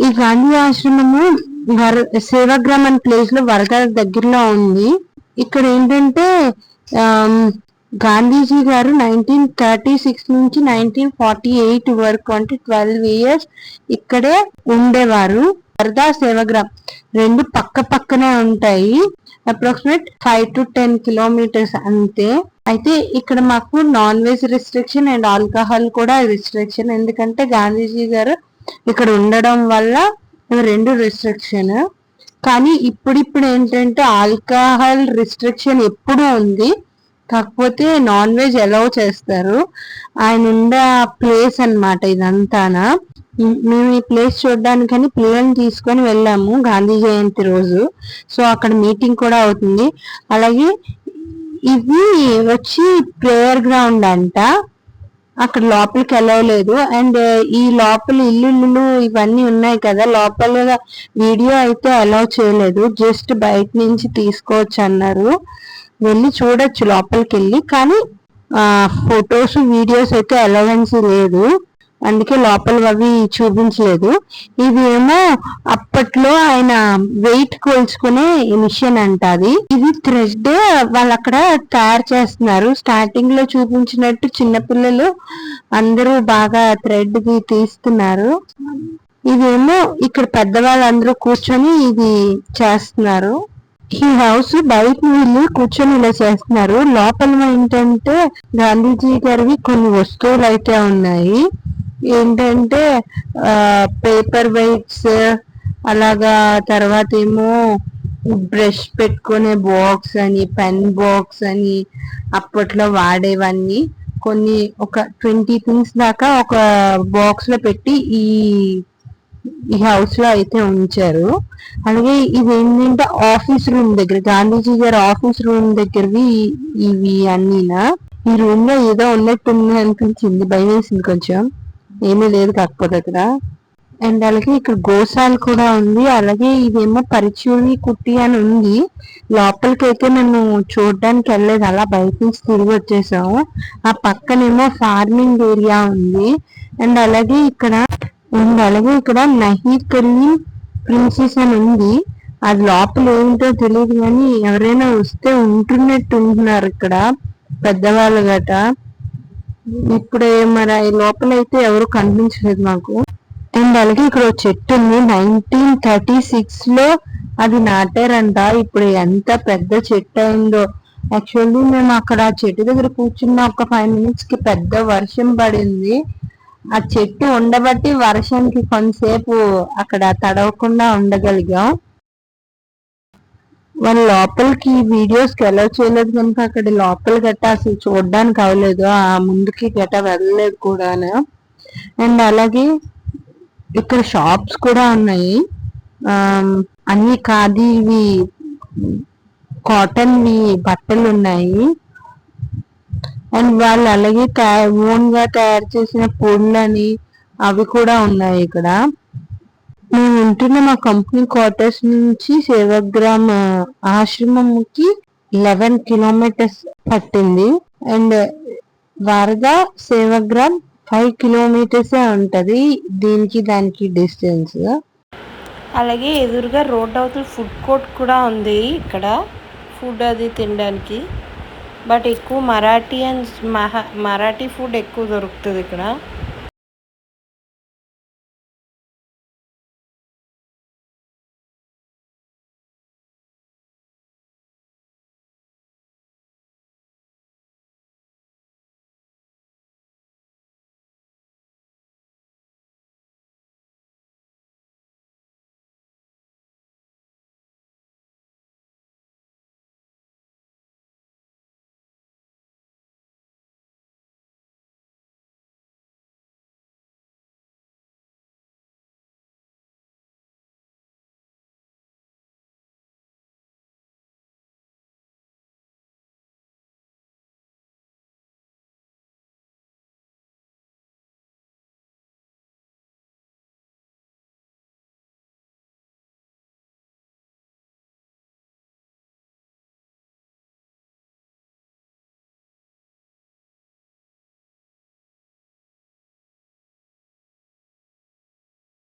ఈ గాంధీ ఆశ్రమము సేవాగ్రామ్ అనే ప్లేస్ లో వరద దగ్గరలో ఉంది. ఇక్కడ ఏంటంటే గాంధీజీ గారు 1936 నుంచి 1948 వరకు అంటే 12 years ఇక్కడే ఉండేవారు. వరదా సేవాగ్రామ్ రెండు పక్క పక్కనే ఉంటాయి. అప్రాక్సిమేట్ 5 to 10 kilometers అంతే. అయితే ఇక్కడ మాకు non veg restriction and alcohol కూడా రిస్ట్రిక్షన్, ఎందుకంటే గాంధీజీ గారు ఇక్కడ ఉండడం వల్ల రెండు రిస్ట్రిక్షన్. కానీ ఇప్పుడిప్పుడు ఏంటంటే ఆల్కహాల్ రిస్ట్రిక్షన్ ఎప్పుడూ ఉంది, కాకపోతే నాన్ వెజ్ అలౌ చేస్తారు. ఆయన ఉండే ప్లేస్ అన్నమాట ఇదంతానా. మేము ఈ ప్లేస్ చూడడానికని పిల్లల్ని తీసుకొని వెళ్ళాము గాంధీ జయంతి రోజు. సో అక్కడ మీటింగ్ కూడా అవుతుంది. అలాగే ఇది వచ్చి ప్రేయర్ గ్రౌండ్ అంట, అక్కడ లోపలికి వెళ్ళలేదు. అండ్ ఈ లోపల ఇల్లు ఇవన్నీ ఉన్నాయి కదా, లోపల వీడియో అయితే అలౌ చేయలేదు, జస్ట్ బయట నుంచి తీసుకోవచ్చు అన్నారు. వెళ్ళి చూడొచ్చు లోపలికి వెళ్ళి, కానీ ఫొటోస్ వీడియోస్ అయితే అలవెన్స్ లేదు, అందుకే లోపల అవి చూపించలేదు. ఇది ఏమో అప్పట్లో ఆయన వెయిట్ కొలుచుకునే మిషన్ అంట అది. ఇది థ్రెడ్ వాళ్ళు అక్కడ తయారు చేస్తున్నారు. స్టార్టింగ్ లో చూపించినట్టు చిన్నపిల్లలు అందరూ బాగా థ్రెడ్ తీస్తున్నారు. ఇదేమో ఇక్కడ పెద్దవాళ్ళందరూ కూర్చొని ఇది చేస్తున్నారు. ఈ హౌస్ బయట వీళ్ళు కూర్చొని ఇలా చేస్తున్నారు. లోపల ఏంటంటే గాంధీజీ గారివి కొన్ని వస్తువులు అయితే ఉన్నాయి. ఏంటంటే పేపర్ వెయిట్స్, అలాగా తర్వాత ఏమో బ్రష్ పెట్టుకునే బాక్స్ అని, పెన్ బాక్స్ అని, అప్పట్లో వాడేవన్నీ కొన్ని ఒక 20 things దాకా ఒక బాక్స్ లో పెట్టి ఈ హౌస్ లో అయితే ఉంచారు. అలాగే ఇది ఏంటంటే ఆఫీస్ రూమ్ దగ్గర, గాంధీజీ గారి ఆఫీస్ రూమ్ దగ్గరవి ఇవి అన్నీనా. ఈ రూమ్ లో ఏదో ఉన్నట్టుంది అనిపించింది, భయం వేసింది కొంచెం. ఏమీ లేదు కాకపోతే అక్కడ. అండ్ అలాగే ఇక్కడ గోశాల కూడా ఉంది. అలాగే ఇదేమో పరిచూరి కుట్టి అని ఉంది. లోపలికి అయితే మేము చూడడానికి వెళ్ళలేదు, అలా బయట నుంచి తిరిగి వచ్చేసాము. ఆ పక్కనేమో ఫార్మింగ్ ఏరియా ఉంది. అండ్ అలాగే ఇక్కడ నహీ కరీం ప్రిన్సెస్ అని ఉంది. అది లోపల ఏంటో తెలియదు, కానీ ఎవరైనా వస్తే ఉంటున్నట్టు ఉంటున్నారు ఇక్కడ పెద్దవాళ్ళు గట. ఇప్పుడే మరి లోపల అయితే ఎవరు కనిపించలేదు మాకు. అండ్ అలాగే ఇక్కడ ఒక చెట్టు ఉంది, 1936 లో అది నాటారంట. ఇప్పుడు ఎంత పెద్ద చెట్టు అయిందో. యాక్చువల్లీ మేము అక్కడ చెట్టు దగ్గర కూర్చున్న ఒక 5 minutes కి పెద్ద వర్షం పడింది. ఆ చెట్టు ఉండబట్టి వర్షానికి కొంతసేపు అక్కడ తడవకుండా ఉండగలిగాం. వాళ్ళ లోపలికి వీడియోస్ కి అలౌ చేయలేదు కనుక అక్కడ లోపల గట్ట అసలు చూడడానికి అవ్వలేదు, ఆ ముందుకి గట్ట వెళ్ళలేదు కూడా. అండ్ అలాగే ఇక్కడ షాప్స్ కూడా ఉన్నాయి. అన్ని ఖాదీవి, కాటన్వి బట్టలు ఉన్నాయి. అండ్ వాళ్ళు అలాగే ఓన్ గా తయారు చేసిన పొడులని అవి కూడా ఉన్నాయి ఇక్కడ. మేము ఉంటున్న మా కంపెనీ క్వార్టర్స్ నుంచి సేవాగ్రామ్ ఆశ్రమంకి 11 kilometers పట్టింది. అండ్ వారదా సేవాగ్రామ్ 5 kilometers ఉంటది దానికి డిస్టెన్స్. అలాగే ఎదురుగా రోడ్ అవతల ఫుడ్ కోర్ట్ కూడా ఉంది ఇక్కడ, ఫుడ్ అది తినడానికి. బట్ ఎక్కువ మరాఠీ ఫుడ్ ఎక్కువ దొరుకుతుంది ఇక్కడ.